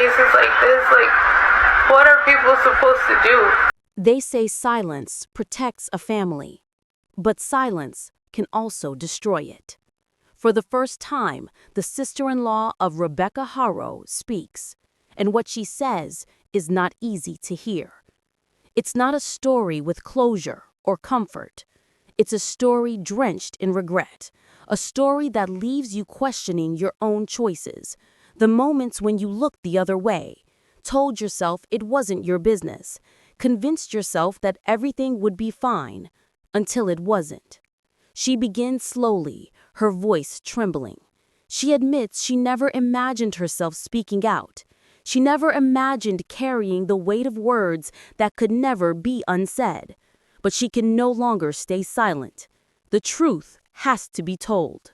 cases like this, like, what are people supposed to do? They say silence protects a family, but silence can also destroy it. For the first time, the sister-in-law of Rebeca Haro speaks, and what she says is not easy to hear. It's not a story with closure or comfort. It's a story drenched in regret, a story that leaves you questioning your own choices, the moments when you looked the other way, told yourself it wasn't your business, convinced yourself that everything would be fine, until it wasn't. She begins slowly, her voice trembling. She admits she never imagined herself speaking out. She never imagined carrying the weight of words that could never be unsaid. But she can no longer stay silent. The truth has to be told.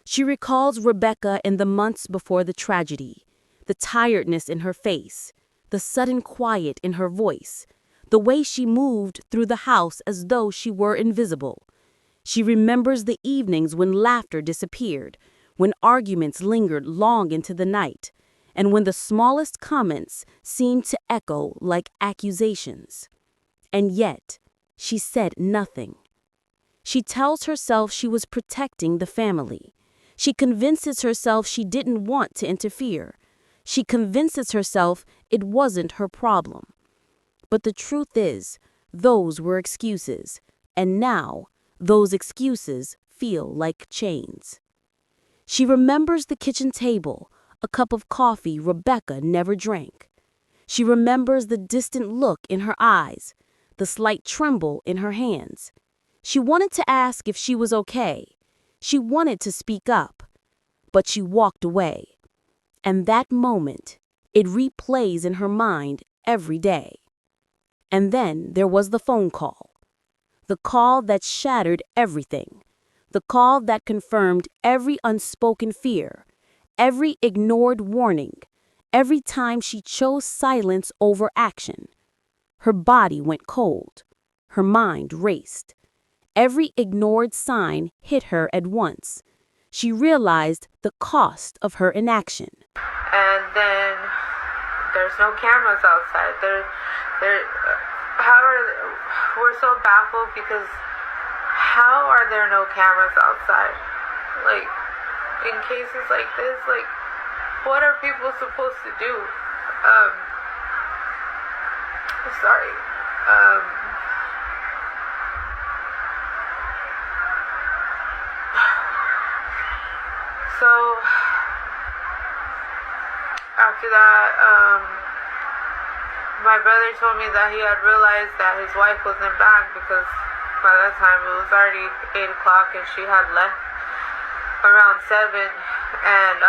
She recalls Rebecca in the months before the tragedy, the tiredness in her face, the sudden quiet in her voice, the way she moved through the house as though she were invisible. She remembers the evenings when laughter disappeared, when arguments lingered long into the night, and when the smallest comments seemed to echo like accusations. And yet, she said nothing. She tells herself she was protecting the family. She convinces herself she didn't want to interfere. She convinces herself it wasn't her problem. But the truth is, those were excuses, and now those excuses feel like chains. She remembers the kitchen table, a cup of coffee Rebecca never drank. She remembers the distant look in her eyes, the slight tremble in her hands. She wanted to ask if she was okay. She wanted to speak up, but she walked away. And that moment, it replays in her mind every day. And then there was the phone call. The call that shattered everything. The call that confirmed every unspoken fear, every ignored warning, every time she chose silence over action. Her body went cold. Her mind raced. Every ignored sign hit her at once. She realized the cost of her inaction. And then there's no cameras outside. We're so baffled because how are there no cameras outside? Like, in cases like this, like, what are people supposed to do? Sorry. So, after that, my brother told me that he had realized that his wife wasn't back because by that time it was already 8 o'clock and she had left around 7. And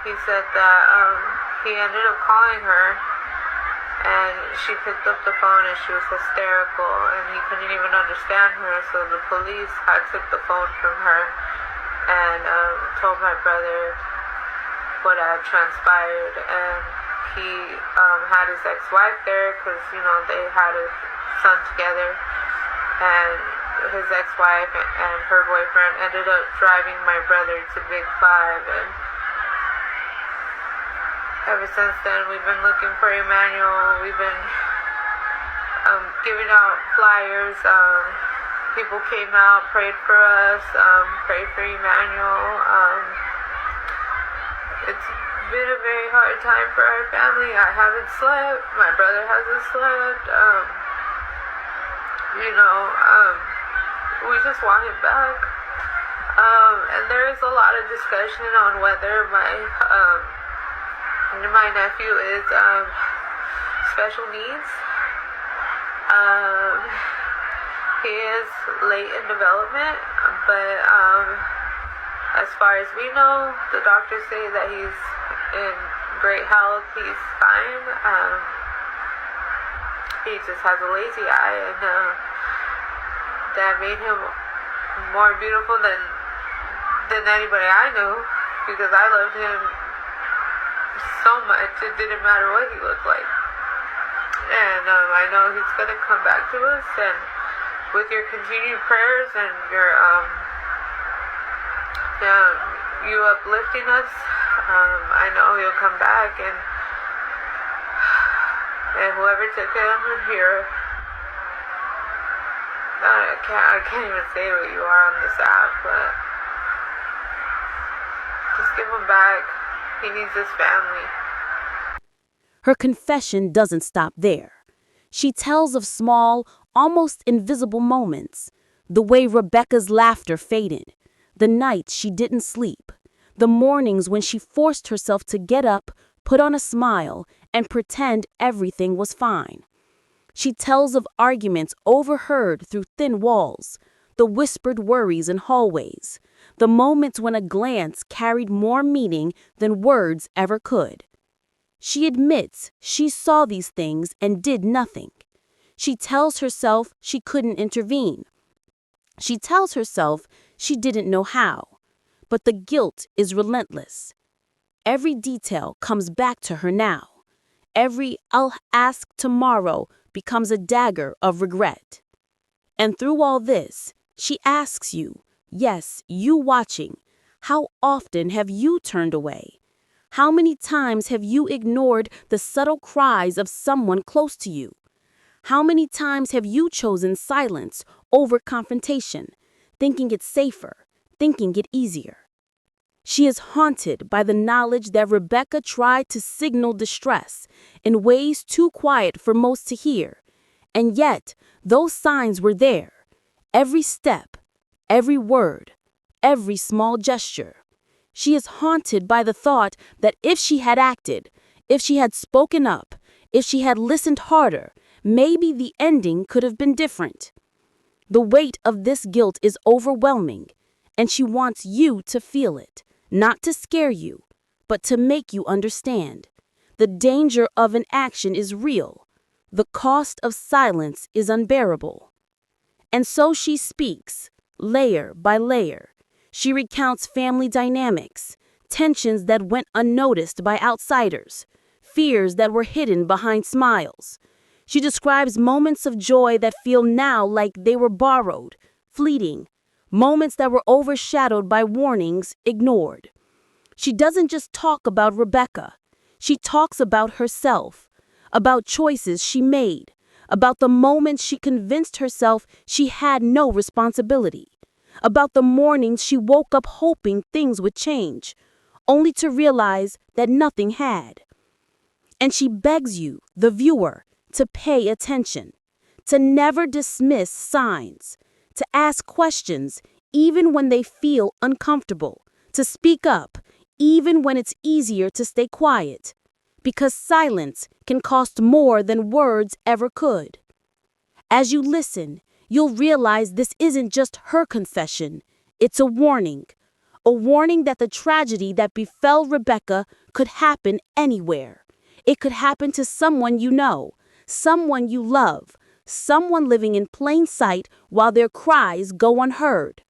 he said that he ended up calling her and she picked up the phone and she was hysterical and he couldn't even understand her, so the police had took the phone from her and told my brother what had transpired. And he had his ex-wife there because, you know, they had a son together, and his ex-wife and her boyfriend ended up driving my brother to Big 5, and ever since then we've been looking for Emmanuel. We've been giving out flyers. People came out, prayed for us, prayed for Emmanuel. It's been a very hard time for our family. I haven't slept. My brother hasn't slept. We just want him back. And there is a lot of discussion on whether my nephew is special needs. He is late in development, but as far as we know, the doctors say that he's in great health. He's fine. He just has a lazy eye, and that made him more beautiful than anybody I knew, because I loved him so much. It didn't matter what he looked like. And I know he's going to come back to us, and with your continued prayers and your Yeah, you uplifting us. I know you'll come back, and whoever took him here, I can't even say what you are on this app, but just give him back. He needs his family. Her confession doesn't stop there. She tells of small, almost invisible moments. The way Rebecca's laughter faded, the nights she didn't sleep, the mornings when she forced herself to get up, put on a smile, and pretend everything was fine. She tells of arguments overheard through thin walls, the whispered worries in hallways, the moments when a glance carried more meaning than words ever could. She admits she saw these things and did nothing. She tells herself she couldn't intervene. She tells herself she didn't know how. But the guilt is relentless. Every detail comes back to her now. Every "I'll ask tomorrow" becomes a dagger of regret. And through all this, she asks you, yes, you watching, how often have you turned away? How many times have you ignored the subtle cries of someone close to you? How many times have you chosen silence over confrontation, thinking it safer, thinking it easier? She is haunted by the knowledge that Rebecca tried to signal distress in ways too quiet for most to hear, and yet those signs were there. Every step, every word, every small gesture. She is haunted by the thought that if she had acted, if she had spoken up, if she had listened harder, maybe the ending could have been different. The weight of this guilt is overwhelming, and she wants you to feel it, not to scare you, but to make you understand. The danger of inaction is real. The cost of silence is unbearable. And so she speaks, layer by layer. She recounts family dynamics, tensions that went unnoticed by outsiders, fears that were hidden behind smiles. She describes moments of joy that feel now like they were borrowed, fleeting, moments that were overshadowed by warnings ignored. She doesn't just talk about Rebecca. She talks about herself, about choices she made, about the moments she convinced herself she had no responsibility, about the mornings she woke up hoping things would change, only to realize that nothing had. And she begs you, the viewer, to pay attention, to never dismiss signs, to ask questions even when they feel uncomfortable, to speak up even when it's easier to stay quiet, because silence can cost more than words ever could. As you listen, you'll realize this isn't just her confession, it's a warning that the tragedy that befell Rebecca could happen anywhere. It could happen to someone you know, someone you love, someone living in plain sight while their cries go unheard.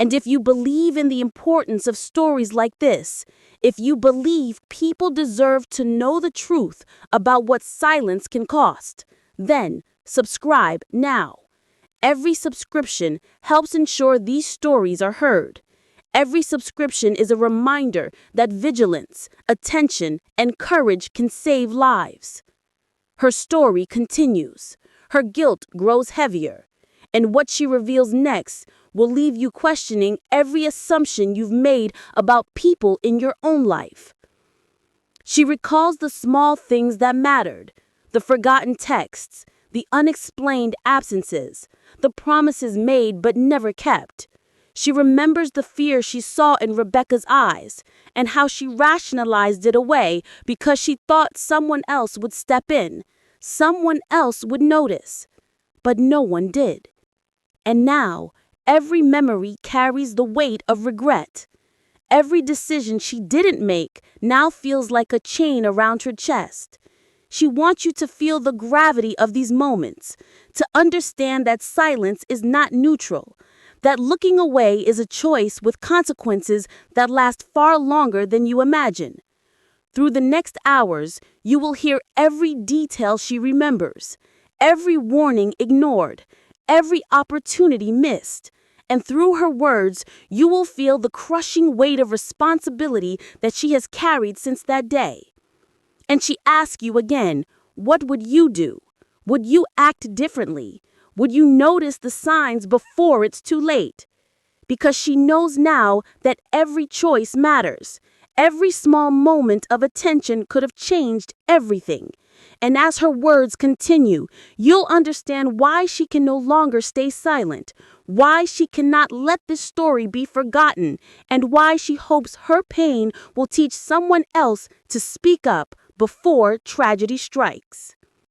And if you believe in the importance of stories like this, if you believe people deserve to know the truth about what silence can cost, then subscribe now. Every subscription helps ensure these stories are heard. Every subscription is a reminder that vigilance, attention, and courage can save lives. Her story continues. Her guilt grows heavier. And what she reveals next will leave you questioning every assumption you've made about people in your own life. She recalls the small things that mattered, the forgotten texts, the unexplained absences, the promises made but never kept. She remembers the fear she saw in Rebecca's eyes and how she rationalized it away because she thought someone else would step in, someone else would notice. But no one did. And now, every memory carries the weight of regret. Every decision she didn't make now feels like a chain around her chest. She wants you to feel the gravity of these moments, to understand that silence is not neutral, that looking away is a choice with consequences that last far longer than you imagine. Through the next hours, you will hear every detail she remembers, every warning ignored, every opportunity missed, And through her words, you will feel the crushing weight of responsibility that she has carried since that day. And she asks you again, what would you do? Would you act differently? Would you notice the signs before it's too late? Because she knows now that every choice matters. Every small moment of attention could have changed everything. And as her words continue, you'll understand why she can no longer stay silent, why she cannot let this story be forgotten, and why she hopes her pain will teach someone else to speak up before tragedy strikes.